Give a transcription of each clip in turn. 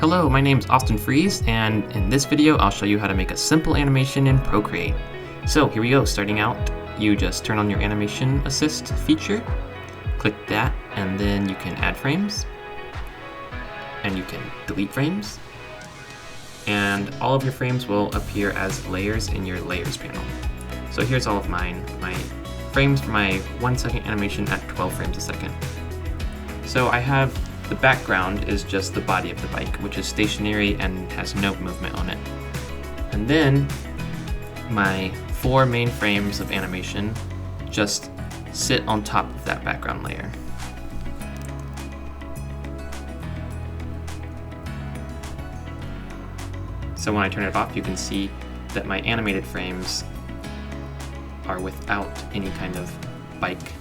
Hello, my name's Austin Freeze, and in this video I'll show you how to make a simple animation in Procreate. So here we go. Starting out, you just turn on your animation assist feature, click that, and then you can add frames, and you can delete frames, and all of your frames will appear as layers in your layers panel. So here's all of mine, my frames for my 1 second animation at 12 frames a second. So I have the background is just the body of the bike, which is stationary and has no movement on it. And then my 4 main frames of animation just sit on top of that background layer. So when I turn it off, you can see that my animated frames are without any kind of bike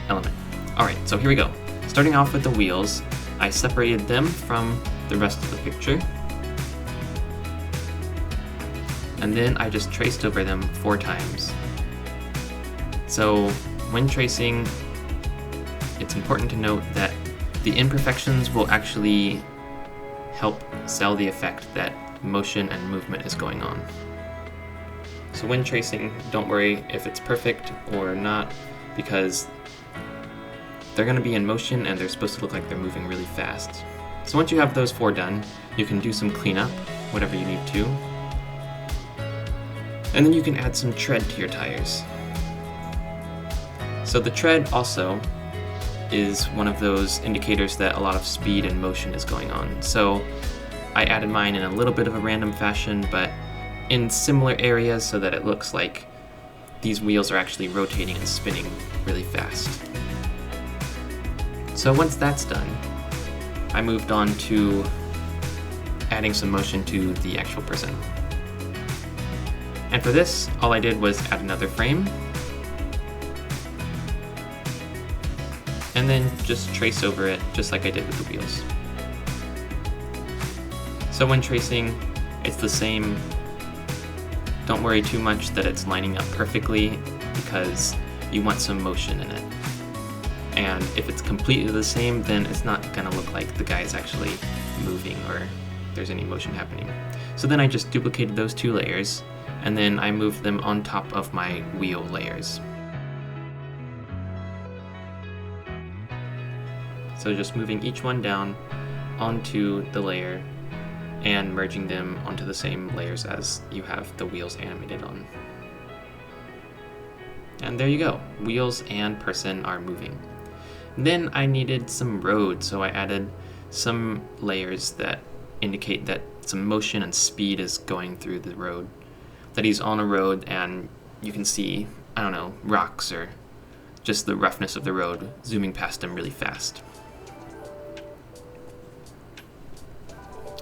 element. Alright, so here we go. Starting off with the wheels, I separated them from the rest of the picture. And then I just traced over them 4 times. So when tracing, it's important to note that the imperfections will actually help sell the effect that motion and movement is going on. So when tracing, don't worry if it's perfect or not, because they're going to be in motion and they're supposed to look like they're moving really fast. So once you have those 4 done, you can do some cleanup, whatever you need to. And then you can add some tread to your tires. So the tread also is one of those indicators that a lot of speed and motion is going on. So I added mine in a little bit of a random fashion, but in similar areas so that it looks like these wheels are actually rotating and spinning really fast. So once that's done, I moved on to adding some motion to the actual person. And for this, all I did was add another frame, and then just trace over it just like I did with the wheels. So when tracing, it's the same. Don't worry too much that it's lining up perfectly, because you want some motion in it. And if it's completely the same, then it's not gonna look like the guy is actually moving or there's any motion happening. So then I just duplicated those 2 layers, and then I moved them on top of my wheel layers. So just moving each one down onto the layer and merging them onto the same layers as you have the wheels animated on. And there you go, wheels and person are moving. Then I needed some road, so I added some layers that indicate that some motion and speed is going through the road. That he's on a road and you can see, I don't know, rocks or just the roughness of the road zooming past him really fast.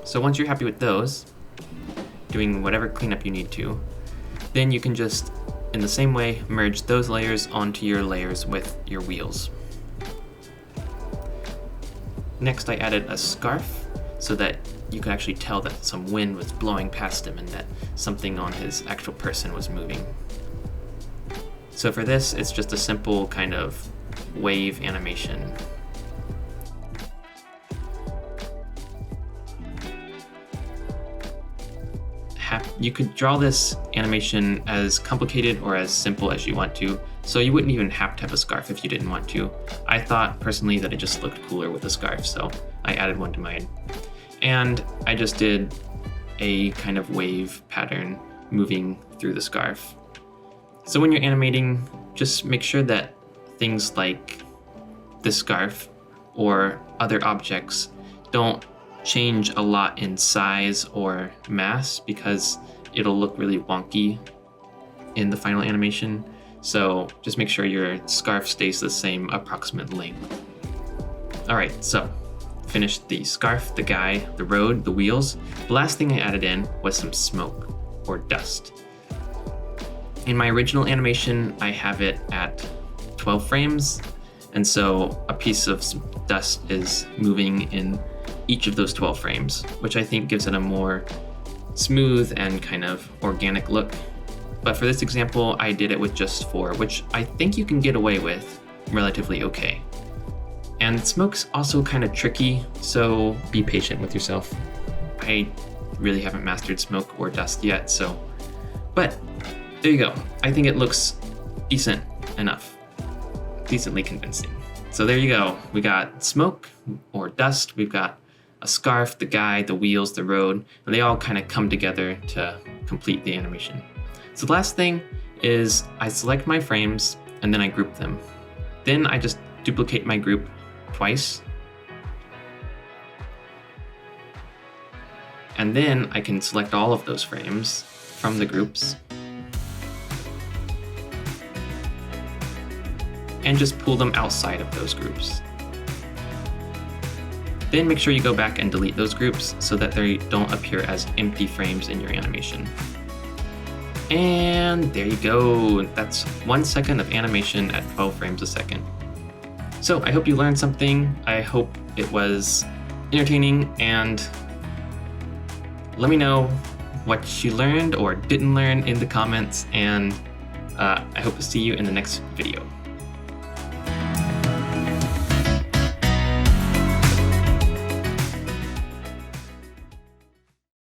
So once you're happy with those, doing whatever cleanup you need to, then you can just, in the same way, merge those layers onto your layers with your wheels. Next, I added a scarf so that you could actually tell that some wind was blowing past him and that something on his actual person was moving. So for this, it's just a simple kind of wave animation. You could draw this animation as complicated or as simple as you want to, so you wouldn't even have to have a scarf if you didn't want to. I thought personally that it just looked cooler with a scarf, so I added one to mine. And I just did a kind of wave pattern moving through the scarf. So when you're animating, just make sure that things like this scarf or other objects don't change a lot in size or mass, because it'll look really wonky in the final animation. So just make sure your scarf stays the same approximate length. Alright, so finished the scarf, the guy, the road, the wheels. The last thing I added in was some smoke or dust. In my original animation, I have it at 12 frames, and so a piece of dust is moving in each of those 12 frames, which I think gives it a more smooth and kind of organic look. But for this example, I did it with just 4, which I think you can get away with relatively okay. And smoke's also kind of tricky, so be patient with yourself. I really haven't mastered smoke or dust yet, but there you go. I think it looks decent enough, decently convincing. So there you go. We got smoke or dust, we've got a scarf, the guy, the wheels, the road, and they all kind of come together to complete the animation. So the last thing is I select my frames and then I group them. Then I just duplicate my group twice. And then I can select all of those frames from the groups and just pull them outside of those groups. Then make sure you go back and delete those groups so that they don't appear as empty frames in your animation. And there you go. That's 1 second of animation at 12 frames a second. So I hope you learned something. I hope it was entertaining, and let me know what you learned or didn't learn in the comments, and I hope to see you in the next video.